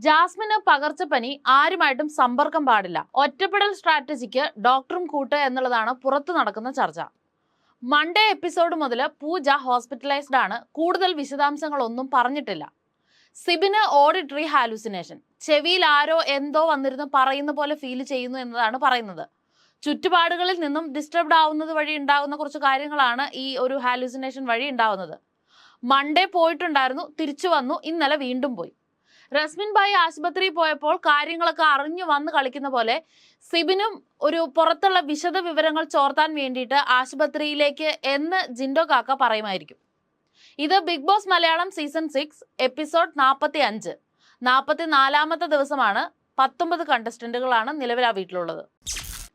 ജാസ്മിന് പകർച്ചപ്പനി, ആരുമായിട്ടും സമ്പർക്കം പാടില്ല, ഒറ്റപ്പെടൽ സ്ട്രാറ്റജിക്ക് ഡോക്ടറും കൂട്ട് എന്നുള്ളതാണ് പുറത്തു നടക്കുന്ന ചർച്ച. മൺഡേ എപ്പിസോഡ് മുതൽ പൂജ ഹോസ്പിറ്റലൈസ്ഡ് ആണ്. കൂടുതൽ വിശദാംശങ്ങളൊന്നും പറഞ്ഞിട്ടില്ല. സിബിന് ഓഡിറ്ററി ഹാലൂസിനേഷൻ, ചെവിയിൽ ആരോ എന്തോ വന്നിരുന്ന് പറയുന്ന പോലെ ഫീൽ ചെയ്യുന്നു എന്നതാണ് പറയുന്നത്. ചുറ്റുപാടുകളിൽ നിന്നും ഡിസ്റ്റർബ്ഡ് ആവുന്നത് വഴി ഉണ്ടാകുന്ന കുറച്ച് കാര്യങ്ങളാണ് ഈ ഒരു ഹാലൂസിനേഷൻ വഴി ഉണ്ടാവുന്നത്. മൺഡേ പോയിട്ടുണ്ടായിരുന്നു, തിരിച്ചു വന്നു, ഇന്നലെ വീണ്ടും പോയി. റസ്മിൻ ഭായി ആശുപത്രിയിൽ പോയപ്പോൾ കാര്യങ്ങളൊക്കെ അറിഞ്ഞു വന്ന് കളിക്കുന്ന പോലെ സിബിനും ഒരു പുറത്തുള്ള വിശദ വിവരങ്ങൾ ചോർത്താൻ വേണ്ടിയിട്ട് ആശുപത്രിയിലേക്ക് എന്ന് ജിൻഡോ കാക്ക പറയുമായിരിക്കും. ഇത് big boss Malayalam season 6 episode 45, 44ാമത്തെ ദിവസമാണ്. 19 കണ്ടസ്റ്റന്റുകളാണ് നിലവിൽ ആ വീട്ടിലുള്ളത്.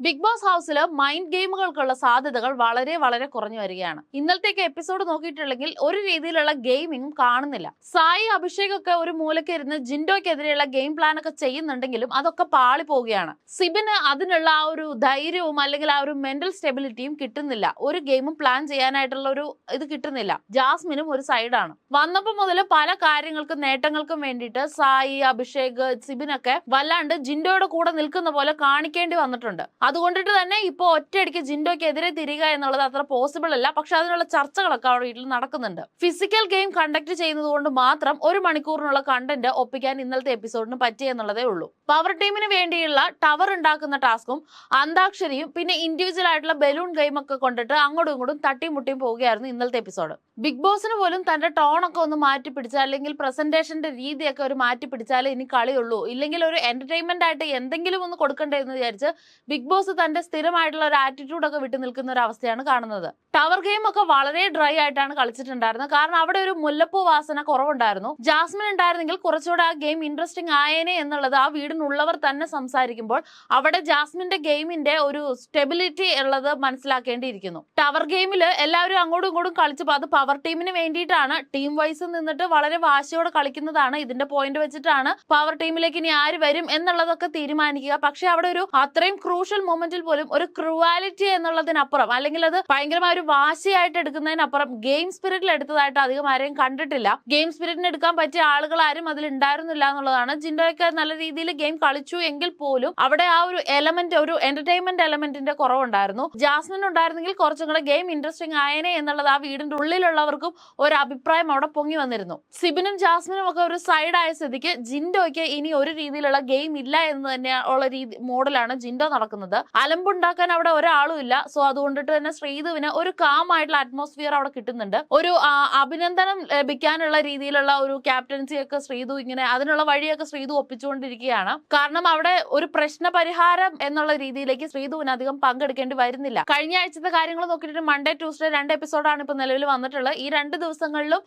ബിഗ് ബോസ് ഹൗസിൽ മൈൻഡ് ഗെയിമുകൾക്കുള്ള സാധ്യതകൾ വളരെ വളരെ കുറഞ്ഞു വരികയാണ്. ഇന്നലത്തേക്ക് എപ്പിസോഡ് നോക്കിയിട്ടുണ്ടെങ്കിൽ ഒരു രീതിയിലുള്ള ഗെയിമിങ്ങും കാണുന്നില്ല. സായി, അഭിഷേക് ഒക്കെ ഒരു മൂലക്ക് ഇരുന്ന് ജിൻഡോയ്ക്കെതിരെയുള്ള ഗെയിം പ്ലാൻ ഒക്കെ ചെയ്യുന്നുണ്ടെങ്കിലും അതൊക്കെ പാളി പോവുകയാണ്. സിബിന് അതിനുള്ള ആ ഒരു ധൈര്യവും അല്ലെങ്കിൽ ആ ഒരു മെന്റൽ സ്റ്റെബിലിറ്റിയും കിട്ടുന്നില്ല. ഒരു ഗെയിമും പ്ലാൻ ചെയ്യാനായിട്ടുള്ള ഒരു ഇത് കിട്ടുന്നില്ല. ജാസ്മിനും ഒരു സൈഡാണ്. വന്നപ്പോൾ മുതൽ പല കാര്യങ്ങൾക്കും നേട്ടങ്ങൾക്കും വേണ്ടിയിട്ട് സായി, അഭിഷേക്, സിബിനൊക്കെ വല്ലാണ്ട് ജിൻഡോയുടെ കൂടെ നിൽക്കുന്ന പോലെ കാണിക്കേണ്ടി വന്നിട്ടുണ്ട്. അതുകൊണ്ടിട്ട് തന്നെ ഇപ്പോൾ ഒറ്റയടിക്ക് ജിൻഡോയ്ക്കെതിരെ തിരിക എന്നുള്ളത് അത്ര പോസിബിൾ അല്ല. പക്ഷെ അതിനുള്ള ചർച്ചകളൊക്കെ അവിടെ വീട്ടിൽ നടക്കുന്നുണ്ട്. ഫിസിക്കൽ ഗെയിം കണ്ടക്ട് ചെയ്യുന്നത് കൊണ്ട് മാത്രം 1 മണിക്കൂറിനുള്ള കണ്ടന്റ് ഒപ്പിക്കാൻ ഇന്നലത്തെ എപ്പിസോഡിന് പറ്റിയെന്നുള്ളതേ ഉള്ളൂ. പവർ ടീമിന് വേണ്ടിയുള്ള ടവർ ഉണ്ടാക്കുന്ന ടാസ്കും അന്താക്ഷരിയും പിന്നെ ഇൻഡിവിജ്വൽ ആയിട്ടുള്ള ബലൂൺ ഗെയിം ഒക്കെ കൊണ്ടിട്ട് അങ്ങോട്ടും ഇങ്ങോട്ടും തട്ടിമുട്ടിയും പോവുകയായിരുന്നു ഇന്നലത്തെ എപ്പിസോഡ്. ബിഗ് ബോസിന് പോലും തന്റെ ടോണൊക്കെ ഒന്ന് മാറ്റി പിടിച്ചാൽ, അല്ലെങ്കിൽ പ്രസന്റേഷന്റെ രീതിയൊക്കെ ഒരു മാറ്റി പിടിച്ചാലേ ഇനി കളിയുള്ളൂ, ഇല്ലെങ്കിൽ ഒരു എന്റർടൈൻമെന്റ് ആയിട്ട് എന്തെങ്കിലും ഒന്ന് കൊടുക്കണ്ടേ എന്ന് വിചാരിച്ച് ബിഗ് ബോസ് തന്റെ സ്ഥിരമായിട്ടുള്ള ഒരു ആറ്റിറ്റ്യൂഡ് ഒക്കെ വിട്ടു നിൽക്കുന്ന ഒരു അവസ്ഥയാണ് കാണുന്നത്. ടവർ ഗെയിം ഒക്കെ വളരെ ഡ്രൈ ആയിട്ടാണ് കളിച്ചിട്ടുണ്ടായിരുന്നത്. കാരണം അവിടെ ഒരു മുല്ലപ്പൂ വാസന കുറവുണ്ടായിരുന്നു. ജാസ്മിൻ ഉണ്ടായിരുന്നെങ്കിൽ കുറച്ചുകൂടെ ആ ഗെയിം ഇൻട്രസ്റ്റിംഗ് ആയേനെ എന്നുള്ളത് ആ വീടിനുള്ളവർ തന്നെ സംസാരിക്കുമ്പോൾ അവിടെ ജാസ്മിന്റെ ഗെയിമിന്റെ ഒരു സ്റ്റെബിലിറ്റി ഉള്ളത് മനസ്സിലാക്കേണ്ടിയിരിക്കുന്നു. ടവർ ഗെയിമിൽ എല്ലാവരും അങ്ങോട്ടും ഇങ്ങോട്ടും കളിച്ചപ്പോൾ അത് പവർ ടീമിന് വേണ്ടിയിട്ടാണ്. ടീം വൈസ് നിന്നിട്ട് വളരെ വാശിയോടെ കളിക്കുന്നതാണ്. ഇതിന്റെ പോയിന്റ് വെച്ചിട്ടാണ് പവർ ടീമിലേക്ക് ഇനി ആര് വരും എന്നുള്ളതൊക്കെ തീരുമാനിക്കുക. പക്ഷെ അവിടെ ഒരു അത്രയും ക്രൂഷ്യൽ മൊമെന്റിൽ പോലും ഒരു ക്രൂവാലിറ്റി എന്നുള്ളതിനപ്പുറം, അല്ലെങ്കിൽ അത് ഭയങ്കരമായ ഒരു വാശിയായിട്ട് എടുക്കുന്നതിനപ്പുറം ഗെയിം സ്പിരിറ്റിൽ എടുത്തതായിട്ട് അധികം ആരെയും കണ്ടിട്ടില്ല. ഗെയിം സ്പിരിറ്റിന് എടുക്കാൻ പറ്റിയ ആളുകൾ ആരും അതിൽ ഉണ്ടായിരുന്നില്ല എന്നുള്ളതാണ്. ജിൻഡോയൊക്കെ നല്ല രീതിയിൽ ഗെയിം കളിച്ചു എങ്കിൽ പോലും അവിടെ ആ ഒരു എലമെന്റ്, ഒരു എന്റർടൈൻമെന്റ് എലമെന്റിന്റെ കുറവുണ്ടായിരുന്നു. ജാസ്മിൻ ഉണ്ടായിരുന്നെങ്കിൽ കുറച്ചും കൂടെ ഗെയിം ഇൻട്രസ്റ്റിംഗ് ആയനെ എന്നുള്ളത് ആ വീടിന്റെ ഉള്ളിലുള്ളവർക്കും ഒരു അഭിപ്രായം അവിടെ പൊങ്ങി വന്നിരുന്നു. സിബിനും ജാസ്മിനും ഒക്കെ ഒരു സൈഡ് ആയ സ്ഥിതിക്ക് ജിൻഡോയ്ക്ക് ഇനി ഒരു രീതിയിലുള്ള ഗെയിം ഇല്ല എന്ന് തന്നെ ഉള്ള മോഡലാണ് ജിൻഡോ നടക്കുന്നത്. അലമ്പുണ്ടാക്കാൻ അവിടെ ഒരാളും ഇല്ല. സോ അതുകൊണ്ടിട്ട് തന്നെ ശ്രീധുവിന് ഒരു കാം ആയിട്ടുള്ള അറ്റ്മോസ്ഫിയർ അവിടെ കിട്ടുന്നുണ്ട്. ഒരു അഭിനന്ദനം ലഭിക്കാനുള്ള രീതിയിലുള്ള ഒരു ക്യാപ്റ്റൻസി ഒക്കെ ശ്രീധു ഇങ്ങനെ അതിനുള്ള വഴിയൊക്കെ ശ്രീധു ഒപ്പിച്ചുകൊണ്ടിരിക്കുകയാണ്. കാരണം അവിടെ ഒരു പ്രശ്ന പരിഹാരം എന്നുള്ള രീതിയിലേക്ക് ശ്രീധുവിന് അധികം പങ്കെടുക്കേണ്ടി വരുന്നില്ല. കഴിഞ്ഞ ആഴ്ചത്തെ കാര്യങ്ങൾ നോക്കിയിട്ട് മൺഡേ, ട്യൂസ്ഡേ 2 എപ്പിസോഡാണ് ഇപ്പൊ നിലവിൽ വന്നിട്ടുള്ളത്. ഈ 2 ദിവസങ്ങളിലും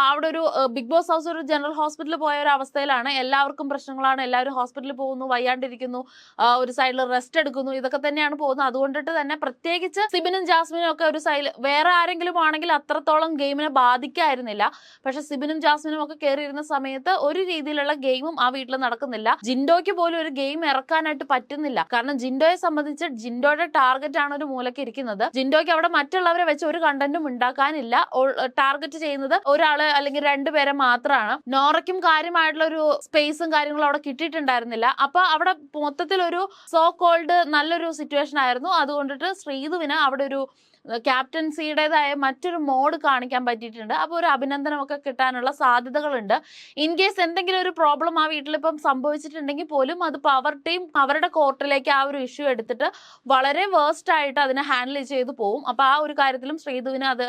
അവിടെ ഒരു ബിഗ് ബോസ് ഹൗസ് ഒരു ജനറൽ ഹോസ്പിറ്റലിൽ പോയ ഒരു അവസ്ഥയിലാണ്. എല്ലാവർക്കും പ്രശ്നങ്ങളാണ്. എല്ലാവരും ഹോസ്പിറ്റലിൽ പോകുന്നു, വയ്യാണ്ടിരിക്കുന്നു, ഒരു സൈഡിൽ റെസ്റ്റ് എടുക്കുന്നു, ഇതൊക്കെ തന്നെയാണ് പോകുന്നത്. അതുകൊണ്ടിട്ട് തന്നെ പ്രത്യേകിച്ച് സിബിനും ജാസ്മിനും ഒക്കെ ഒരു സൈഡിൽ വേറെ ആരെങ്കിലും ആണെങ്കിൽ അത്രത്തോളം ഗെയിമിനെ ബാധിക്കായിരുന്നില്ല. പക്ഷെ സിബിനും ജാസ്മിനും ഒക്കെ കയറിയിരുന്ന സമയത്ത് ഒരു രീതിയിലുള്ള ഗെയിമും ആ വീട്ടിൽ നടക്കുന്നില്ല. ജിൻഡോയ്ക്ക് പോലും ഒരു ഗെയിം ഇറക്കാനായിട്ട് പറ്റുന്നില്ല. കാരണം ജിൻഡോയെ സംബന്ധിച്ച് ജിൻഡോയുടെ ടാർഗറ്റ് ആണ് ഒരു മൂലക്ക് ഇരിക്കുന്നത്. ജിൻഡോയ്ക്ക് അവിടെ മറ്റുള്ളവരെ വെച്ച് ഒരു കണ്ടന്റും ഉണ്ടാക്കാനില്ല. ടാർഗറ്റ് ചെയ്യുന്നത് ഒരാള് അല്ലെങ്കിൽ 2 പേരെ മാത്രമാണ്. നോറയ്ക്കും കാര്യമായിട്ടുള്ള ഒരു സ്പേസും കാര്യങ്ങളും അവിടെ കിട്ടിയിട്ടുണ്ടായിരുന്നില്ല. അപ്പൊ അവിടെ മൊത്തത്തിൽ ഒരു സോ കോൾഡ് നല്ലൊരു സിറ്റുവേഷൻ ആയിരുന്നു. അതുകൊണ്ടിട്ട് ശ്രീധുവിന് അവിടെ ഒരു ക്യാപ്റ്റൻസിയുടേതായ മറ്റൊരു മോഡ് കാണിക്കാൻ പറ്റിയിട്ടുണ്ട്. അപ്പോൾ ഒരു അഭിനന്ദനമൊക്കെ കിട്ടാനുള്ള സാധ്യതകളുണ്ട്. ഇൻ കേസ് എന്തെങ്കിലും ഒരു പ്രോബ്ലം ആ വീട്ടിലിപ്പം സംഭവിച്ചിട്ടുണ്ടെങ്കിൽ പോലും അത് പവർ ടീം അവരുടെ കോർട്ടിലേക്ക് ആ ഒരു ഇഷ്യൂ എടുത്തിട്ട് വളരെ വേഴ്സ്റ്റ് ആയിട്ട് അതിനെ ഹാൻഡിൽ ചെയ്തു പോകും. അപ്പോൾ ആ ഒരു കാര്യത്തിലും ശ്രീധുവിന് അത്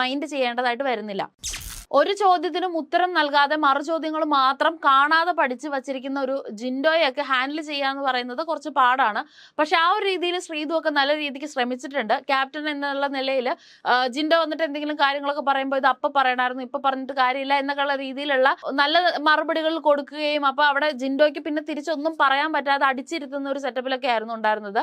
മൈൻഡ് ചെയ്യേണ്ടതായിട്ട് വരുന്നില്ല. ഒരു ചോദ്യത്തിനും ഉത്തരം നൽകാതെ മറുചോദ്യങ്ങൾ മാത്രം കാണാതെ പഠിച്ചു വച്ചിരിക്കുന്ന ഒരു ജിൻഡോയൊക്കെ ഹാൻഡിൽ ചെയ്യാന്ന് പറയുന്നത് കുറച്ച് പാടാണ്. പക്ഷെ ആ ഒരു രീതിയിൽ ശ്രീധു ഒക്കെ നല്ല രീതിക്ക് ശ്രമിച്ചിട്ടുണ്ട്. ക്യാപ്റ്റൻ എന്നുള്ള നിലയിൽ ജിൻഡോ വന്നിട്ട് എന്തെങ്കിലും കാര്യങ്ങളൊക്കെ പറയുമ്പോൾ ഇത് അപ്പൊ പറയണമായിരുന്നു, ഇപ്പൊ പറഞ്ഞിട്ട് കാര്യമില്ല എന്നൊക്കെയുള്ള രീതിയിലുള്ള നല്ല മറുപടികൾ കൊടുക്കുകയും അപ്പൊ അവിടെ ജിൻഡോയ്ക്ക് പിന്നെ തിരിച്ചൊന്നും പറയാൻ പറ്റാതെ അടിച്ചിരുത്തുന്ന ഒരു സെറ്റപ്പിലൊക്കെ ആയിരുന്നു ഉണ്ടായിരുന്നത്.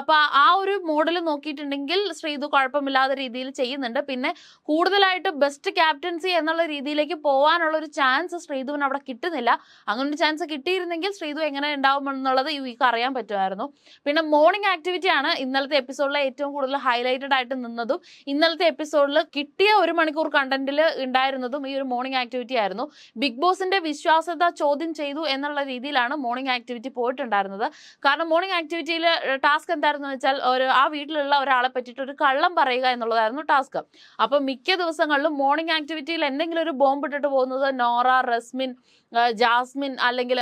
അപ്പൊ ആ ഒരു മോഡൽ നോക്കിയിട്ടുണ്ടെങ്കിൽ ശ്രീധു കുഴപ്പമില്ലാത്ത രീതിയിൽ ചെയ്യുന്നുണ്ട്. പിന്നെ കൂടുതലായിട്ട് ബെസ്റ്റ് ക്യാപ്റ്റൻസി എന്നുള്ള രീതിയിലേക്ക് പോകാനുള്ള ഒരു ചാൻസ് ശ്രീധുവിന് അവിടെ കിട്ടുന്നില്ല. അങ്ങനെ ഒരു ചാൻസ് കിട്ടിയിരുന്നെങ്കിൽ ശ്രീധു എങ്ങനെ ഉണ്ടാവും എന്നുള്ളത് യുവിക്ക് അറിയാൻ പറ്റുമായിരുന്നു. പിന്നെ മോർണിംഗ് ആക്ടിവിറ്റി ആണ് ഇന്നലത്തെ എപ്പിസോഡിലെ ഏറ്റവും കൂടുതൽ ഹൈലൈറ്റഡ് ആയിട്ട് നിന്നതും ഇന്നലത്തെ എപ്പിസോഡിൽ കിട്ടിയ 1 മണിക്കൂർ കണ്ടന്റിൽ ഉണ്ടായിരുന്നതും ഈ ഒരു മോർണിംഗ് ആക്ടിവിറ്റി ആയിരുന്നു. ബിഗ് ബോസിന്റെ വിശ്വാസ്യത ചോദ്യം ചെയ്തു എന്നുള്ള രീതിയിലാണ് മോർണിംഗ് ആക്ടിവിറ്റി പോയിട്ടുണ്ടായിരുന്നത്. കാരണം മോർണിംഗ് ആക്ടിവിറ്റിയിൽ ടാസ്ക് എന്തായിരുന്നു വെച്ചാൽ ആ വീട്ടിലുള്ള ഒരാളെ പറ്റിയിട്ട് ഒരു കള്ളം പറയുക എന്നുള്ളതായിരുന്നു ടാസ്ക്. അപ്പൊ മിക്ക ദിവസങ്ങളിലും മോർണിംഗ് ആക്ടിവിറ്റിയിൽ എന്തെങ്കിലും ഒരു ബോംബ് ഇട്ടിട്ട് പോകുന്നത് നോറ, റസ്മിൻ, ജാസ്മിൻ അല്ലെങ്കിൽ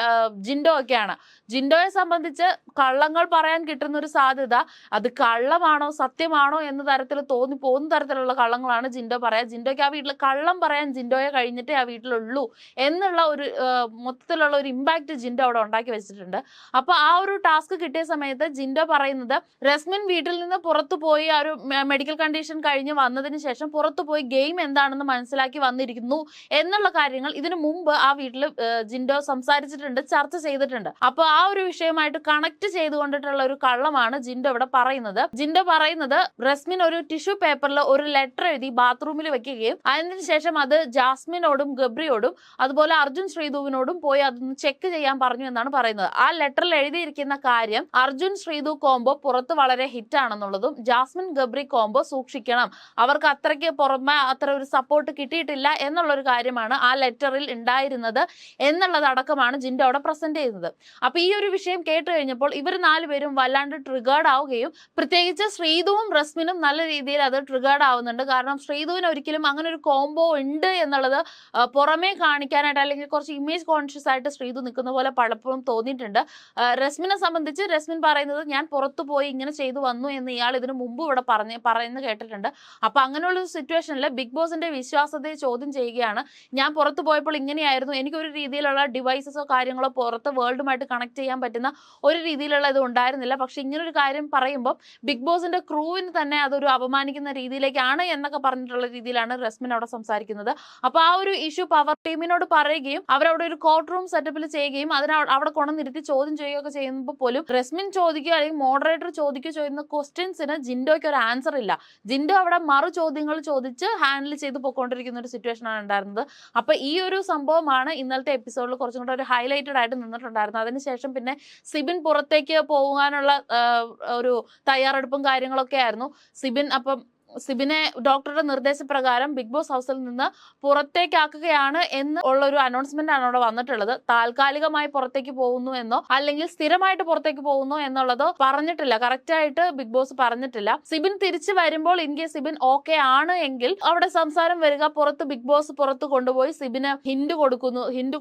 ജിൻഡോ ഒക്കെയാണ്. ജിൻഡോയെ സംബന്ധിച്ച് കള്ളങ്ങൾ പറയാൻ കിട്ടുന്ന ഒരു സാധ്യത അത് കള്ളമാണോ സത്യമാണോ എന്ന തരത്തിൽ തോന്നി പോകുന്ന തരത്തിലുള്ള കള്ളങ്ങളാണ് ജിൻഡോ പറയാ. ജിൻഡോയ്ക്ക് ആ വീട്ടിൽ കള്ളം പറയാൻ ജിൻഡോയെ കഴിഞ്ഞിട്ടേ ആ വീട്ടിലുള്ളൂ എന്നുള്ള ഒരു മൊത്തത്തിലുള്ള ഒരു ഇമ്പാക്ട് ജിൻഡോ അവിടെ ഉണ്ടാക്കി വെച്ചിട്ടുണ്ട്. അപ്പൊ ആ ഒരു ടാസ്ക് കിട്ടിയ സമയത്ത് ജിൻഡോ പറയുന്നത് റസ്മിൻ വീട്ടിൽ നിന്ന് പുറത്തു പോയി ആ ഒരു മെഡിക്കൽ കണ്ടീഷൻ കഴിഞ്ഞ് വന്നതിന് ശേഷം പുറത്തു പോയി ഗെയിം എന്താണെന്ന് മനസ്സിലാക്കി വന്നിരിക്കുന്നു എന്നുള്ള കാര്യങ്ങൾ ഇതിനു മുമ്പ് ആ വീട്ടിൽ ജിൻഡോ സംസാരിച്ചിട്ടുണ്ട്, ചർച്ച ചെയ്തിട്ടുണ്ട്. അപ്പൊ ആ ഒരു വിഷയമായിട്ട് കണക്ട് ചെയ്തുകൊണ്ടിട്ടുള്ള ഒരു കള്ളമാണ് ജിൻഡോ ഇവിടെ പറയുന്നത്. ജിൻഡോ പറയുന്നത് റസ്മിൻ ഒരു ടിഷ്യൂ പേപ്പറിൽ ഒരു ലെറ്റർ എഴുതി ബാത്റൂമിൽ വെക്കുകയും അതിനുശേഷം അത് ജാസ്മിനോടും ഗബ്രിയോടും അതുപോലെ അർജുൻ ശ്രീധുവിനോടും പോയി അതൊന്ന് ചെക്ക് ചെയ്യാൻ പറഞ്ഞു എന്നാണ് പറയുന്നത്. ആ ലെറ്ററിൽ എഴുതിയിരിക്കുന്ന കാര്യം അർജുൻ ശ്രീധു കോംബോ പുറത്ത് വളരെ ഹിറ്റ് ആണെന്നുള്ളതും ജാസ്മിൻ ഗബ്രി കോംബോ സൂക്ഷിക്കണം, അവർക്ക് അത്രയ്ക്ക് പുറമെ അത്ര ഒരു സപ്പോർട്ട് കിട്ടിയിട്ടില്ല എന്നുള്ളൊരു കാര്യമാണ് ആ ലെറ്ററിൽ ഉണ്ടായിരുന്നത് എന്നുള്ളതടക്കമാണ് ജിൻഡോ അവിടെ പ്രസന്റ് ചെയ്യുന്നത്. അപ്പൊ ഈ ഒരു വിഷയം കേട്ട് കഴിഞ്ഞപ്പോൾ ഇവർ 4 പേരും വല്ലാണ്ട് ട്രിഗേർഡ് ആവുകയും പ്രത്യേകിച്ച് ശ്രീധുവും റസ്മിനും നല്ല രീതിയിൽ അത് ട്രിഗേർഡ് ആവുന്നുണ്ട്. കാരണം ശ്രീധുവിന് ഒരിക്കലും അങ്ങനെ ഒരു കോംബോ ഉണ്ട് എന്നുള്ളത് പുറമേ കാണിക്കാനായിട്ട് അല്ലെങ്കിൽ കുറച്ച് ഇമേജ് കോൺഷ്യസ് ആയിട്ട് ശ്രീധു നിൽക്കുന്ന പോലെ പലപ്പോഴും തോന്നിയിട്ടുണ്ട്. റസ്മിനെ സംബന്ധിച്ച് റസ്മിൻ പറയുന്നത് ഞാൻ പുറത്തു പോയി ഇങ്ങനെ ചെയ്തു വന്നു എന്ന് ഇയാൾ ഇതിനു മുമ്പ് ഇവിടെ പറയുന്നത് കേട്ടിട്ടുണ്ട്. അപ്പൊ അങ്ങനെയുള്ള ഒരു സിറ്റുവേഷനിൽ ബിഗ് ബോസിന്റെ വിശ്വാസത്തെ ചോദ്യം ചെയ്യുകയാണ്. ഞാൻ പുറത്തു പോയപ്പോൾ ഇങ്ങനെയായിരുന്നു, എനിക്കൊരു രീതിയിലുള്ള ഡിവൈസസോ കാര്യങ്ങളോ പുറത്ത് വേൾഡുമായിട്ട് കണക്ട് ചെയ്യാൻ പറ്റുന്ന ഒരു രീതിയിലുള്ള ഇത് ഉണ്ടായിരുന്നില്ല. പക്ഷെ ഇങ്ങനൊരു കാര്യം പറയുമ്പോൾ ബിഗ് ബോസിന്റെ ക്രൂവിന് തന്നെ അതൊരു അപമാനിക്കുന്ന രീതിയിലേക്കാണ് എന്നൊക്കെ പറഞ്ഞിട്ടുള്ള രീതിയിലാണ് റസ്മിൻ അവിടെ സംസാരിക്കുന്നത്. അപ്പൊ ആ ഒരു ഇഷ്യൂ പവർ ടീമിനോട് പറയുകയും അവരവിടെ ഒരു കോർട്ട് റൂം സെറ്റപ്പിൽ ചെയ്യുകയും അതിനെ അവിടെ കൊണ്ടുവന്നിരുത്തി ചോദ്യം ചെയ്യുകയൊക്കെ ചെയ്യുമ്പോൾ പോലും റസ്മിൻ ചോദിക്കുക അല്ലെങ്കിൽ മോഡറേറ്റർ ചോദിക്കുക ചെയ്യുന്ന ക്വസ്റ്റ്യൻസിന് ജിൻഡോയ്ക്ക് ഒരു ആൻസർ ഇല്ല. ജിൻഡോ അവിടെ മറു ചോദ്യങ്ങൾ ചോദിച്ച് ഹാൻഡിൽ ചെയ്ത് പോയിക്കൊണ്ടിരിക്കുന്ന ഒരു സിറ്റുവേഷൻ ആണ് ഉണ്ടായിരുന്നത്. അപ്പൊ ഈ ഒരു സംഭവമാണ് ഇന്നലത്തെ എപ്പിസോഡിൽ കുറച്ചും കൂടെ ഒരു ഹൈലൈറ്റഡ് ആയിട്ട് നിന്നിട്ടുണ്ടായിരുന്നു. അതിനുശേഷം പിന്നെ സിബിൻ പുറത്തേക്ക് പോകാനുള്ള ഒരു തയ്യാറെടുപ്പും കാര്യങ്ങളൊക്കെ ആയിരുന്നു. സിബിനെ ഡോക്ടറുടെ നിർദ്ദേശപ്രകാരം ബിഗ് ബോസ് ഹൗസിൽ നിന്ന് പുറത്തേക്കാക്കുകയാണ് എന്ന് ഉള്ള ഒരു അനൗൺസ്മെന്റ് ആണ് അവിടെ വന്നിട്ടുള്ളത്. താൽക്കാലികമായി പുറത്തേക്ക് പോകുന്നു എന്നോ അല്ലെങ്കിൽ സ്ഥിരമായിട്ട് പുറത്തേക്ക് പോകുന്നു എന്നുള്ളതോ പറഞ്ഞിട്ടില്ല. കറക്റ്റ് ആയിട്ട് ബിഗ് ബോസ് പറഞ്ഞിട്ടില്ല. സിബിൻ തിരിച്ചു വരുമ്പോൾ ഇൻ കേസ് സിബിൻ ഓക്കെ ആണ് എങ്കിൽ അവിടെ സംസാരം വരിക, ബിഗ് ബോസ് പുറത്ത് കൊണ്ടുപോയി സിബിന് ഹിന്റ്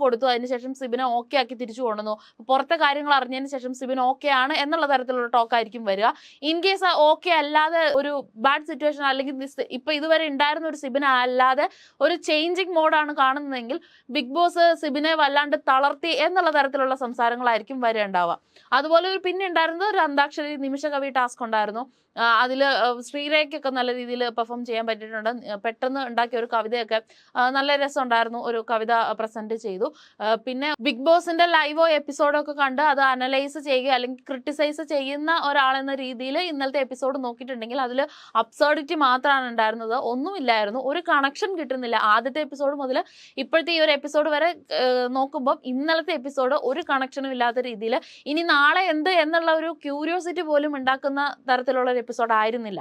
കൊടുത്തു, അതിനുശേഷം സിബിനെ ഓക്കെ ആക്കി തിരിച്ചു കൊണ്ടുവന്നു. പുറത്തെ കാര്യങ്ങൾ അറിഞ്ഞതിന് ശേഷം സിബിൻ ഓക്കെ ആണ് എന്നുള്ള തരത്തിലുള്ള ടോക്ക് ആയിരിക്കും വരിക. ഇൻ കേസ് ഓക്കെ അല്ലാതെ ഒരു ബാഡ് സിറ്റുവേഷൻ അല്ലെങ്കിൽ ഇപ്പൊ ഇതുവരെ ഉണ്ടായിരുന്ന ഒരു സിബിനെ അല്ലാതെ ഒരു ചേഞ്ചിങ് മോഡാണ് കാണുന്നതെങ്കിൽ ബിഗ് ബോസ് സിബിനെ വല്ലാണ്ട് തളർത്തി എന്നുള്ള തരത്തിലുള്ള സംസാരങ്ങളായിരിക്കും വരേണ്ടാവുക. അതുപോലെ പിന്നെ ഉണ്ടായിരുന്നത് ഒരു അന്താക്ഷരി നിമിഷകവി ടാസ്ക് ഉണ്ടായിരുന്നു. അതിൽ ശ്രീരേഖയ്ക്കൊക്കെ നല്ല രീതിയിൽ പെർഫോം ചെയ്യാൻ പറ്റിയിട്ടുണ്ട്. പെട്ടെന്ന് ഉണ്ടാക്കിയ ഒരു കവിതയൊക്കെ നല്ല രസമുണ്ടായിരുന്നു. ഒരു കവിത പ്രസന്റ് ചെയ്തു. പിന്നെ ബിഗ് ബോസിന്റെ ലൈവോ എപ്പിസോഡൊക്കെ കണ്ട് അത് അനലൈസ് ചെയ്യുക അല്ലെങ്കിൽ ക്രിട്ടിസൈസ് ചെയ്യുന്ന ഒരാളെന്ന രീതിയിൽ ഇന്നലത്തെ എപ്പിസോഡ് നോക്കിയിട്ടുണ്ടെങ്കിൽ അതിൽ അബ്സേർഡിറ്റി മാത്രമാണ് ഉണ്ടായിരുന്നത്, ഒന്നുമില്ലായിരുന്നു. ഒരു കണക്ഷൻ കിട്ടുന്നില്ല. ആദ്യത്തെ എപ്പിസോഡ് മുതൽ ഇപ്പോഴത്തെ ഈ ഒരു എപ്പിസോഡ് വരെ നോക്കുമ്പോൾ ഇന്നലത്തെ എപ്പിസോഡ് ഒരു കണക്ഷനും ഇല്ലാത്ത രീതിയിൽ ഇനി നാളെ എന്ത് എന്നുള്ള ഒരു ക്യൂരിയോസിറ്റി പോലും ഉണ്ടാക്കുന്ന തരത്തിലുള്ള ഒരു എപ്പിസോഡ് ആയിരുന്നില്ല.